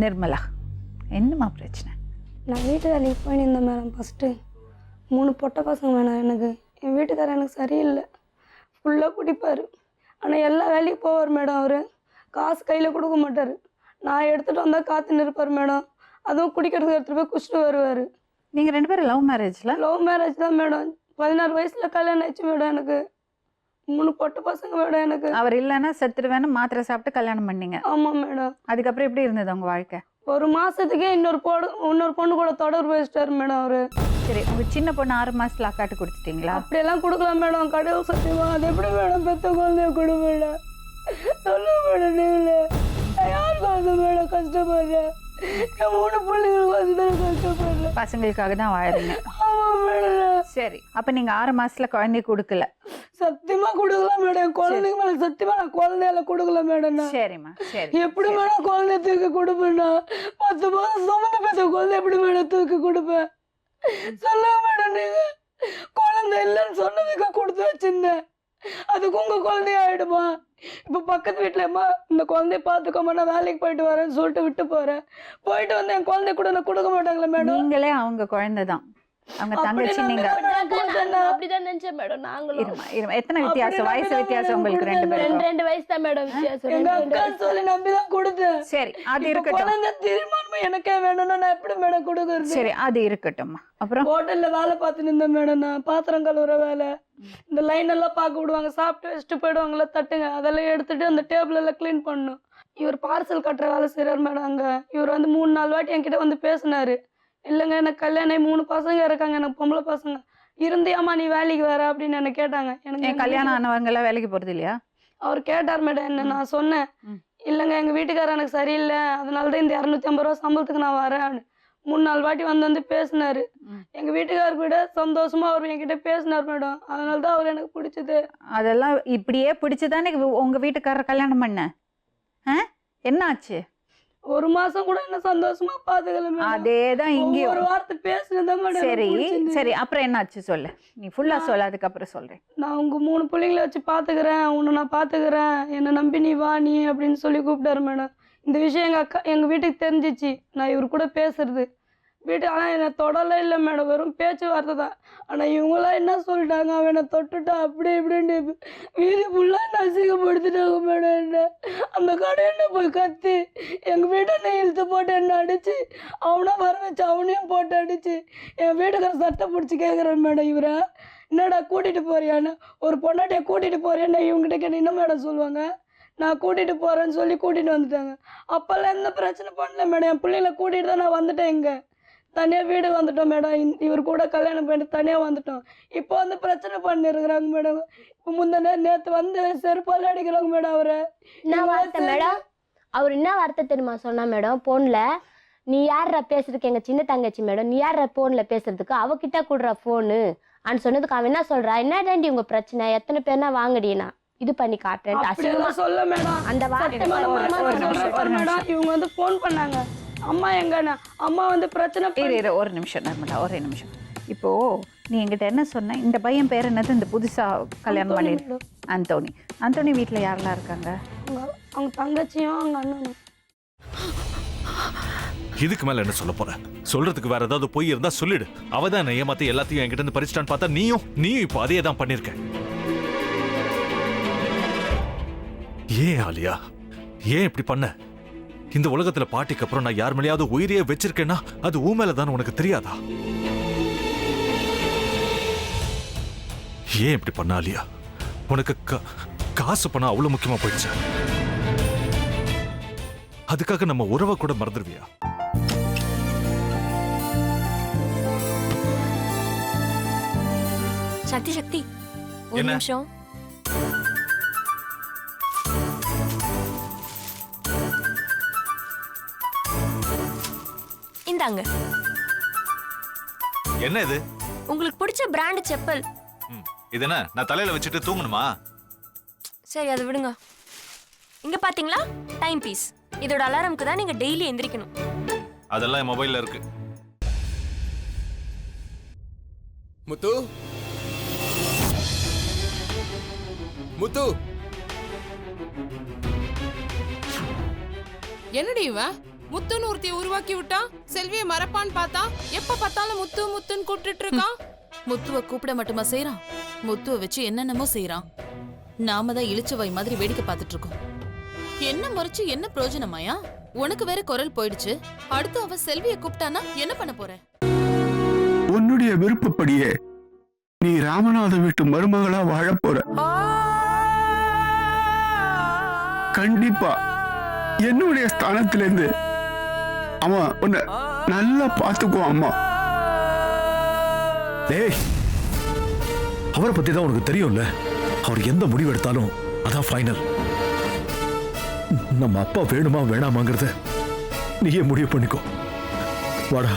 நிர்மலா, என்னம்மா பிரச்சனை? நான் வீட்டு வேலைக்கு போயிருந்தேன் மேடம். ஃபஸ்ட்டு 3 பொட்டை பசங்க வேணாம் எனக்கு. என் வீட்டுக்காரர் எனக்கு சரியில்லை, ஃபுல்லாக குடிப்பார். ஆனால் எல்லா வேலையும் போவார் மேடம். அவர் காசு கையில் கொடுக்க மாட்டார். நான் எடுத்துகிட்டு வந்தால் காத்துன்னு இருப்பார் மேடம். அதுவும் குடிக்கிறதுக்கு எடுத்துகிட்டு போய் குடிச்சிட்டு வருவார். நீங்கள் 2 பேரும் லவ் மேரேஜில்? லவ் மேரேஜ் தான் மேடம். 16 வயசில் கல்யாணம் ஆயிடுச்சு மேடம். எனக்கு 3 பொட்டை பசங்க மேடம். எனக்கு அவர் இல்லைன்னா செத்துருவேன்னு மாத்திரை சாப்பிட்டு கல்யாணம் பண்ணீங்க. ஆமாம் மேடம். அதுக்கப்புறம் எப்படி இருந்தது உங்கள் வாழ்க்கை? ஒரு மாதத்துக்கே இன்னொரு பொண்ணு கூட தொடர்பு வச்சிட்டாரு மேடம் அவர். சரி, உங்கள் சின்ன பொண்ணு 6 மாதத்தில் அக்காட்டு கொடுத்துட்டீங்களா? அப்படியெல்லாம் கொடுக்கலாம் மேடம். கடவுள் சத்தியமா அது எப்படி மேடம் பெற்ற குழந்தைய கொடு மேடம்? சொல்ல மேடம். நீங்களே யார் குழந்தை மேடம் கஷ்டப்படுறேன்? என் 3 பிள்ளைங்களுக்கு வச்சுதான் கஷ்டப்படுறேன். பசங்களுக்காக தான் வாழறீங்க. ஆமாம் மேடம். சரி, அப்போ நீங்கள் 6 மாதத்தில் குழந்தைய கொடுக்கல? சத்தியமா கொடுக்கலாம் மேடம். என் குழந்தைங்க மேல சத்தியமா நான் குழந்தையால கொடுக்கல மேடம். சரிம்மா, சரி. எப்படி மேடம் குழந்தைய தூக்கி கொடுப்பேன்னா? 10 மாதம் சுமந்து பெற்ற குழந்தை எப்படி மேடம் தூக்கி கொடுப்பேன்? சொல்லுங்க மேடம். நீங்க குழந்தை இல்லைன்னு சொன்னதுக்கு கொடுத்து வச்சிருந்தேன். அதுக்கு உங்க குழந்தைய ஆயிடுமா? இப்போ பக்கத்து வீட்டுலம்மா இந்த குழந்தைய பார்த்துக்கோமா, நான் வேலைக்கு போயிட்டு வரேன்னு சொல்லிட்டு விட்டு போறேன். போயிட்டு வந்து என் குழந்தைய கூட நான் கொடுக்க மாட்டாங்களா மேடம்? நீங்களே அவங்க குழந்தை தான், அவங்க தங்கச்சி. நீங்க அப்படிதான் நினைச்சேன் மேடம். நாங்களும் எத்தனை வித்தியாசம், வயசு வித்தியாசம் உங்களுக்கு 2 பேரும்? 2 வயசு தான் மேடம் வித்தியாசம். எங்க அக்கான்னு சொல்லி நம்பிதான் கொடுத்தேன். சரி, அது இருக்கட்டும். குழந்தை தீர்மானமா எனக்கே வேணும்னா நான் எப்படி மேடம் கொடுக்குறது? சரி, அது இருக்கட்டும்மா. அப்புறம் ஹோட்டல்ல வேலை பார்த்து நின்றேன் மேடம். நான் பாத்திரம் கழுவுற வேலை. இந்த லைன் எல்லாம் பார்க்க விடுவாங்க, சாப்பிட்டு வச்சுட்டு போயிடுவாங்கல்ல தட்டுங்க, அதெல்லாம் எடுத்துட்டு அந்த டேபிள் எல்லாம் கிளீன் பண்ணணும். இவர் பார்சல் கட்டுற வேலை செய்யறாரு மேடம். அங்க இவர் வந்து 3-4 வாட்டி என்கிட்ட வந்து பேசினாரு. இல்லைங்க எனக்கு கல்யாணம் 3 பசங்க இருக்காங்க, எனக்கு பொம்பளை பசங்க இருந்தியாமா நீ வேலைக்கு வர அப்படின்னு என்ன கேட்டாங்க. எனக்கு கல்யாணம் ஆனவங்க எல்லாம் வேலைக்கு போறது இல்லையா? அவர் கேட்டார் மேடம் என்ன. நான் சொன்னேன் இல்லைங்க எங்க வீட்டுக்காரர் எனக்கு சரியில்லை, அதனாலதான் இந்த 250 ரூபா சம்பளத்துக்கு நான் வரேன். 3-4 வாட்டி வந்து பேசினாரு. எங்க வீட்டுக்காரர் கூட சந்தோஷமா அவர் என்கிட்ட பேசினார் மேடம். அதனாலதான் அவர் எனக்கு பிடிச்சது. அதெல்லாம் இப்படியே பிடிச்சுதானே உங்க வீட்டுக்காரர் கல்யாணம் பண்ண? என்ன ஆச்சு? 1 மாசம் கூட என்ன சந்தோஷமா பாத்துக்கல மேடம். அதேதான் இங்கேயும். ஒரு வார்த்தை பேசுனதான் மேடம். சரி சரி, அப்புறம் என்ன ஆச்சு சொல்லு, நீ ஃபுல்லா சொல்லு, அதுக்கப்புறம் சொல்றேன். நான் உங்க 3 பிள்ளைங்களை வச்சு பாத்துக்கிறேன், உன்னை நான் பாத்துக்கிறேன், என்னை நம்பி நீ வா நீ அப்படின்னு சொல்லி கூப்பிட்டாரு மேடம். இந்த விஷயம் எங்க வீட்டுக்கு தெரிஞ்சிச்சு, நான் இவர் கூட பேசுறது வீட்டு. ஆனா என்னை தொடலாம் இல்லை மேடம், வெறும் பேச்சுவார்த்தை தான். ஆனா இவங்களாம் என்ன சொல்லிட்டாங்க, அவன் என்னை தொட்டுட்டா அப்படி இப்படின்னு வீதி ஃபுல்லா நசிக்கப்படுத்திட்டாங்க மேடம். என்ன அந்த கடையில போய் கத்தி எங்க வீட்டை என்ன இழுத்து போட்டு என்ன அடிச்சு, அவனா வர வச்சு அவனையும் போட்டு அடிச்சு என் வீட்டுக்கார சட்டை பிடிச்சி கேட்குறேன் மேடம். இவரை என்னடா கூட்டிட்டு போறியான்னு, ஒரு பொண்டாட்டியை கூட்டிட்டு போறியான்னு இவங்ககிட்ட கேட்டு என்ன மேடம் சொல்லுவாங்க? நான் கூட்டிட்டு போறேன்னு சொல்லி கூட்டிட்டு வந்துட்டாங்க. அப்பெல்லாம் எந்த பிரச்சனை பண்ணல மேடம். என் பிள்ளைங்களை கூட்டிட்டு தான் நான் வந்துட்டேன். இங்க தனியா வீடு வந்துட்டோம் மேடம். இவர் கூட கல்யாணம் பண்ணிட்டு தனியா வந்துட்டோம். இப்போ வந்து பிரச்சனை பண்ணிருக்கிறாங்க மேடம். இப்போ முந்தின நேற்று வந்து செருப்பால் அடிக்கிறாங்க மேடம். அவரை என்ன வார்த்தை மேடம்? அவர் என்ன வார்த்தை தெரியுமா சொன்னா மேடம்? போன்ல நீ யார பேசுறதுக்கு? எங்க சின்ன தங்கச்சி மேடம். நீ யார போன்ல பேசுறதுக்கு? அவகிட்ட கூடுற போனு அன்னு சொன்னதுக்கு அவன் என்ன சொல்றா, என்னடாண்டி உங்க பிரச்சனை, எத்தனை பேர்னா வாங்கடினா இது பண்ணி காட்டுறேன் சொல்ல மேடம். அந்த வார்த்தை மேடம் இவங்க வந்து போன் பண்ணாங்க. அம்மா எங்கன்னா அம்மா வந்து பிரச்சனை. ஒரு நிமிஷம் நர்மலா, ஒரே நிமிஷம். இப்போ நீ என்கிட்ட என்ன சொன்ன, இந்த பையன் பேர் என்னது, இந்த புதுசா கல்யாணம் பண்ணி அந்தோனி. அந்தோனி வீட்டுல யாரெல்லாம் இருக்காங்க? அவங்க தங்கச்சியும் அவங்க அண்ணனும். இதுக்கு மேல என்ன சொல்ல போற? சொல்றதுக்கு வேற ஏதாவது போய் இருந்தா சொல்லிடு. அவதான் ஏமாத்தி எல்லாத்தையும் என்கிட்ட இருந்து பறிச்சிட்டான்னு பார்த்தா நீயும் இப்போ அதே தான் பண்ணிருக்க. ஏன் ஆலியா, ஏன் இப்படி பண்ண? இந்த உலகத்துல பாட்டிக்கு அப்புறம் நான் யார் மேலேயாவது உயிரையே வச்சிருக்கேன்னா அது ஊ மேலதான் உனக்கு தெரியாதா? ஏன் இப்படி பண்ண ஆலியா? உனக்கு காசு பணம் அவ்வளவு முக்கியமா போயிடுச்சு. அதுக்காக நம்ம உறவை கூட மறந்துடுவியா? சக்தி சக்தி ஒரு நிமிஷம். இந்தாங்க. என்ன இது? உங்களுக்கு பிடிச்ச பிராண்ட் செப்பல். இது என்ன நான் தலையில வச்சுட்டு தூங்கணுமா? சரி அதை விடுங்க. இங்க பாத்தீங்களா டைம் பீஸ். இதோட அலாரம்க்கு தான் நீங்க டெய்லி எந்திரிக்கணும். அதெல்லாம் என் மொபைல்ல இருக்கு. முத்து முத்து என்னடி இவ முத்துன்னு ஒருத்திய உருவாக்கி விட்டா செல்விய மறப்பான்னு பார்த்தா எப்ப பார்த்தாலும் முத்து முத்துன்னு கூப்பிட்டுட்டு இருக்கான். முத்துவ கூப்பிட மட்டுமா செய்யறான், முத்துவ வச்சு என்னென்னமோ செய்யறான். நாம தான் இளிச்சவாய் மாதிரி வேடிக்கை பார்த்துட்டு இருக்கோம். என்ன முறைச்சு என்ன பிரயோஜனமாயா? உனக்கு வேற குரல் போயிடுச்சு. அடுத்து அவ செல்விய கூப்பிட்டானா என்ன பண்ண போற? உன்னுடைய விருப்பப்படியே நீ ராமநாத வீட்டு மருமகளா வாழ போற. கண்டிப்பா என்னுடைய ஸ்தானத்திலிருந்து அவன் உன்னை நல்லா பார்த்துக்குவான் அம்மா. டேய், அவரை பத்தி தான் உனக்கு தெரியும்ல. அவர் எந்த முடிவு எடுத்தாலும் அதான் ஃபைனல். நம்ம அப்பா வேணுமா வேணாமாங்கிறத நீயே முடிவு பண்ணிக்கோ. வாடா.